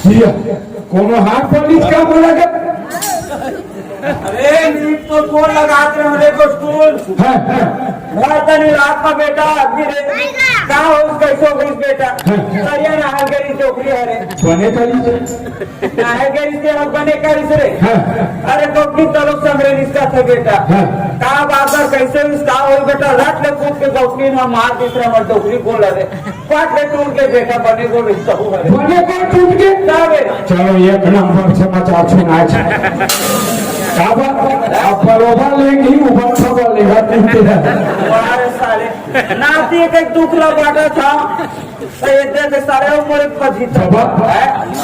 कोनो हाथ पुलिस का बोला के अरे नीट तो फोन लगाते हैं को स्कूल पता नहीं रात का बेटा कहा हो कैसे हो गई बेटा सरिया नहा गई चौकरी है बने करी नहा गई से और बने करी से अरे चौकरी तलो समरे रिश्ता थे बेटा कहा बार कैसे इसका हो बेटा रात ले कूद के चौकरी में मार तीसरा मर चौकरी बोल रहे पाट ले टूट के बेटा बने को रिश्ता हुआ बने को टूट के चलो एक नंबर समाचार सुनाए अब बरोबर लेंगी ऊपर खबर लेगा साले नाती एक दुखला बाटा था सारे उम्र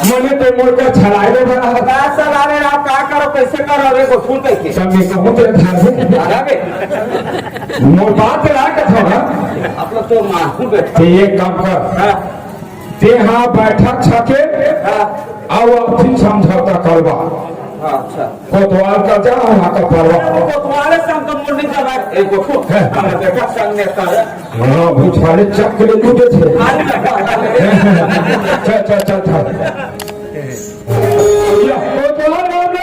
मैंने तो मोर का छड़ाए बना बता सलारे आप क्या करो कैसे करो रे को फूल कैसे संगे कहूं तो धारे मोर बात ला के थोड़ा आप लोग तो मानू ते एक काम कर ते हां बैठक छके आओ फिर समझौता करवा अच्छा कोतवाल का जा वहां का परवा कोतवाल संग मुंडी जमा एक को हम देखा संग ने कर हां भूछाले चक ले कूदे थे चल कोतवाल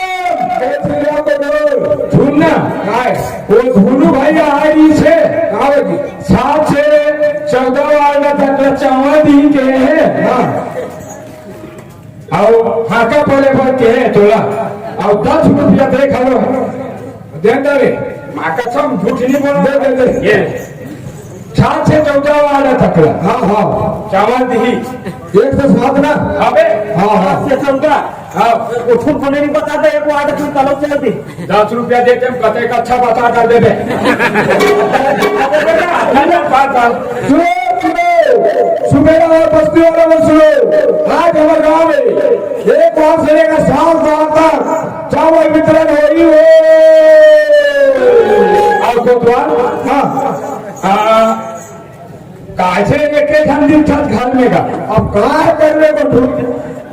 झूलना वो झूलू भाई आई छे सात से 14 वाला तक चावा दी के हां आओ हाका पड़े पर के तोला और 10 रुपया दे खालो दे दे माका सब झूठ नहीं बोल दे ये 7 से 14 वाला तक हां चावल दी 107 ना अबे हां से 14 हां उठून कोने नहीं बता दे एक आठ तू तलो चलती 10 रुपया देते हम कते का अच्छा बता कर दे सुबह और बस्ती वाला सुनो आज हमारे गांव में एक बार से लेकर 7 साल तक चावल वितरण हो रही हो और कोतवाल कैसे एक दिन छत घर में का अब कहा करने को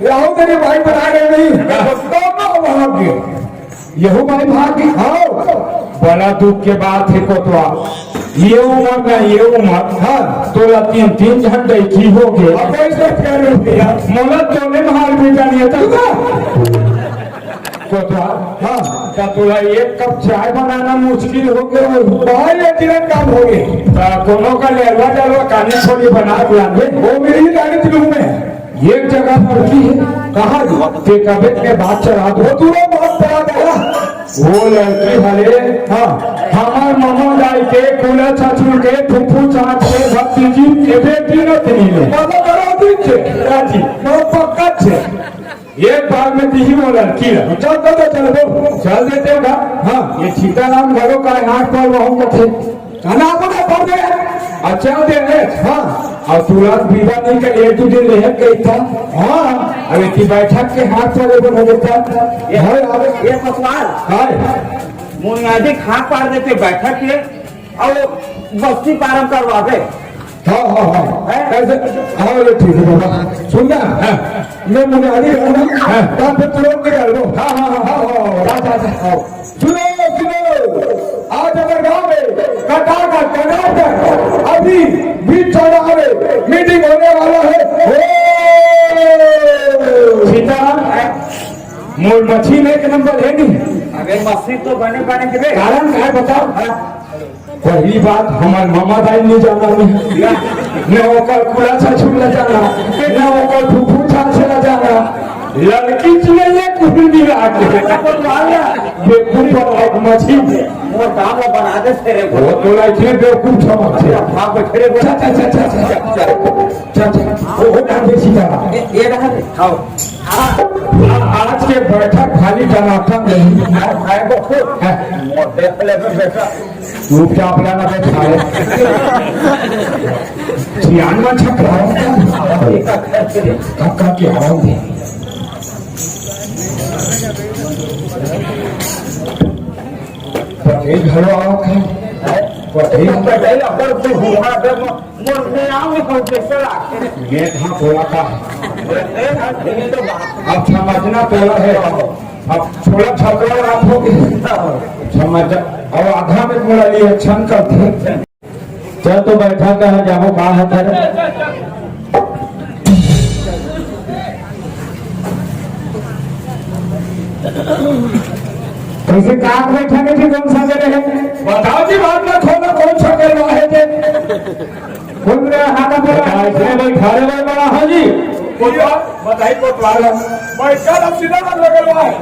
यहो मेरे भाई बना गए नहीं यहो भाई भाग गई हाँ बड़ा दुख के बात है कोतवाल ये उम्र ना ये उम्र हाँ तोला 3 घंटे की हो गए मोला तो नहीं मार भी जानी कोतवाल हाँ क्या तोला एक कप चाय बनाना मुश्किल हो गया बहुत तुरंत काम हो गए कोनो का लेवा जलवा कानी छोड़ी बना दिया वो मेरी गाड़ी चलू में एक जगह पर की है कहा ते कबे के बात चला दो तू बहुत बड़ा गया वो लड़की हले हाँ हमार मामा दाई के कुला चाचू के फुफू चाच के भक्ति जी के बेटी न थी ले मामा बड़ा दिन छे राजी नो पक्का छे एक बार में दी वो लड़की है चल तो चल देते होगा हाँ ये सीताराम घरों का हाथ पर वहां थे खाना बना पड़ गया अच्छा दे हाँ और तुरंत विवाह नहीं कर एक दो दिन रह गई था हाँ अरे की बैठक के हाथ पर बना देता ये पसवाल हाय मुनियादी खा पार देते बैठक के और बस्ती पारम करवा दे हाँ कैसे हाँ ठीक है बाबा सुनना मैं मुनियादी रहूँगा तब फिर तुरंत निकाल दो हाँ सुनो आज अगर गाँव में कटा का कर्नाटक अभी बीच चौराहा में मीटिंग होने वाला है सीताराम मोर मछली में एक नंबर है नहीं अगर मछली तो बने के कारण क्या बताओ पहली बात हमारे मामा दाई नहीं जाना न ओकर खुला सा छुला जाना न ओकर फूफू सा छला जाना लड़की चले कुछ नहीं बेवकूफ और मछली वो काम बना दे तेरे को वो तो लाइक बेवकूफ समझ आप खड़े वो काम दे सीताराम ये रहा खाओ आज के बैठक खाली टनाटन नहीं खाए को देख ले बेटा चुपचाप लाना बैठाए छियानवा छक काका की आवाज है पटेल घरों आओ पटेल अगर तो हुआ दे मुझे आऊँ कौन कैसे लाके ये कहाँ बोला था अब समझना तोला है अब छोड़ा छपड़ा रात हो गई समझ अब आधा में बोला लिए क्षण करते चल तो बैठा का है जाओ कहा है तेरे कैसे काक बैठा के कौन सा जगह है बताओ जी बात ना खोलो कौन सा करवा है जे बोल रहे हाथ पर इसने भाई खारे भाई बड़ा हाँ जी कोई बात बताइए कोतवाल मैं इसका नाम सीताराम लगलवा है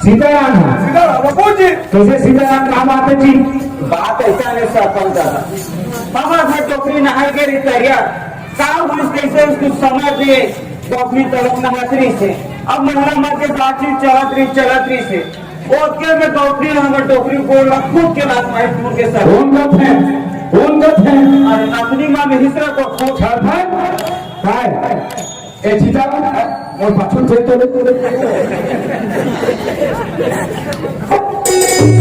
सीताराम बाबू जी कैसे सीताराम काम आते जी बात ऐसा नहीं सरपंच हमारा घर टोकरी नहाए के रितरिया काम पुलिस कैसे उसको समझ दिए टोकरी तलक नहातरी से अब महिला मर के बातचीत चलत रही से ओके में टोकरी हमारे टोकरी बोल रहा खूब के बाद माइट मुड़ के सर कौन गप है अरे अपनी माँ में हिस्सा को खूब काय ए सीताराम और पाछू थे तो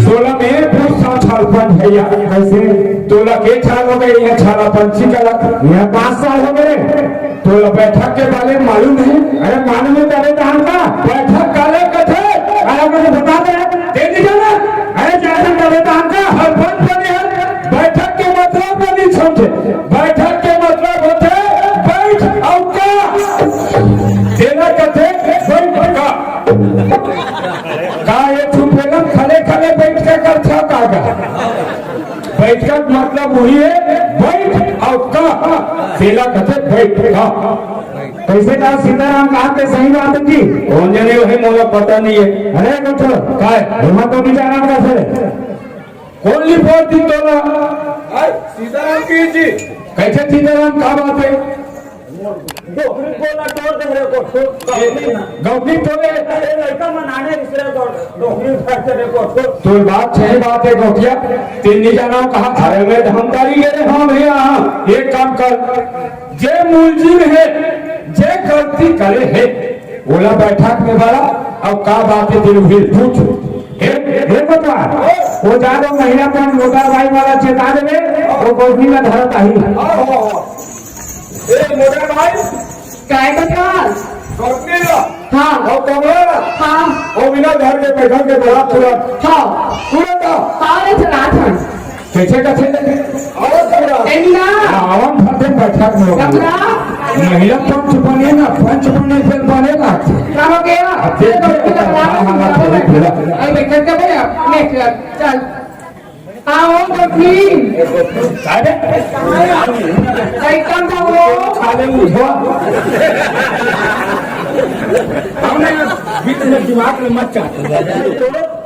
16 में पूछ साल पन है या कैसे 16 के साल हो गए यहाँ छाला पंछी का यहाँ 5 साल हो गए तो बैठक के बारे में मालूम है अरे मालूम है तेरे दान का बैठक काले कथे अरे मुझे बता दे दीजिए ना अरे जैसे तेरे दान का हर फट बने बैठक के मतलब नहीं समझे बैठक के मतलब होते बैठ औका देना कथे बैठ का ये छुपेला खले खले बैठ के कर था कागा बैठ का मतलब वही है बैठ और का सेला कथे बैठ का कैसे कहा सीताराम कहा के सही बात है जी कौन जाने वही मोला पता नहीं है अरे कुछ काय हिम्मत तो नहीं जाना कैसे कौन रिपोर्ट दी तो सीताराम की जी कैसे सीताराम कहा बात है टोकरी बोला तोड़ दे रे को गौरी तोड़े अरे लड़का मनाने रिश्ते टोकरी फटने को तो बात सही बात है गौतिया तीन नहीं जाना कहा अरे मैं धमदारी ले रहे हाँ भैया एक काम कर जे मुलजिम है जे गलती करे है बोला बैठक में बड़ा अब का बात है दिल भी पूछ बता वो जानो महिला पर मोटा भाई वाला चेता देवे वो गौरी में धरत आई मोटा भाई काय बता गौरी ला हाँ और कमरा हाँ वो बिना घर के बैठक के बड़ा तुरंत हाँ तुरंत हाँ रे चला था कैसे कैसे और कमरा एलिया आवाम फटे बैठक में कमरा महिला पंच बने ना पंच बने फिर बनेगा क्या हो गया अरे बैठ के भैया नेक्स्ट चल आओ बकरी कई काम था वो खाले मुझो हमने बीच में दिमाग में मत चाहते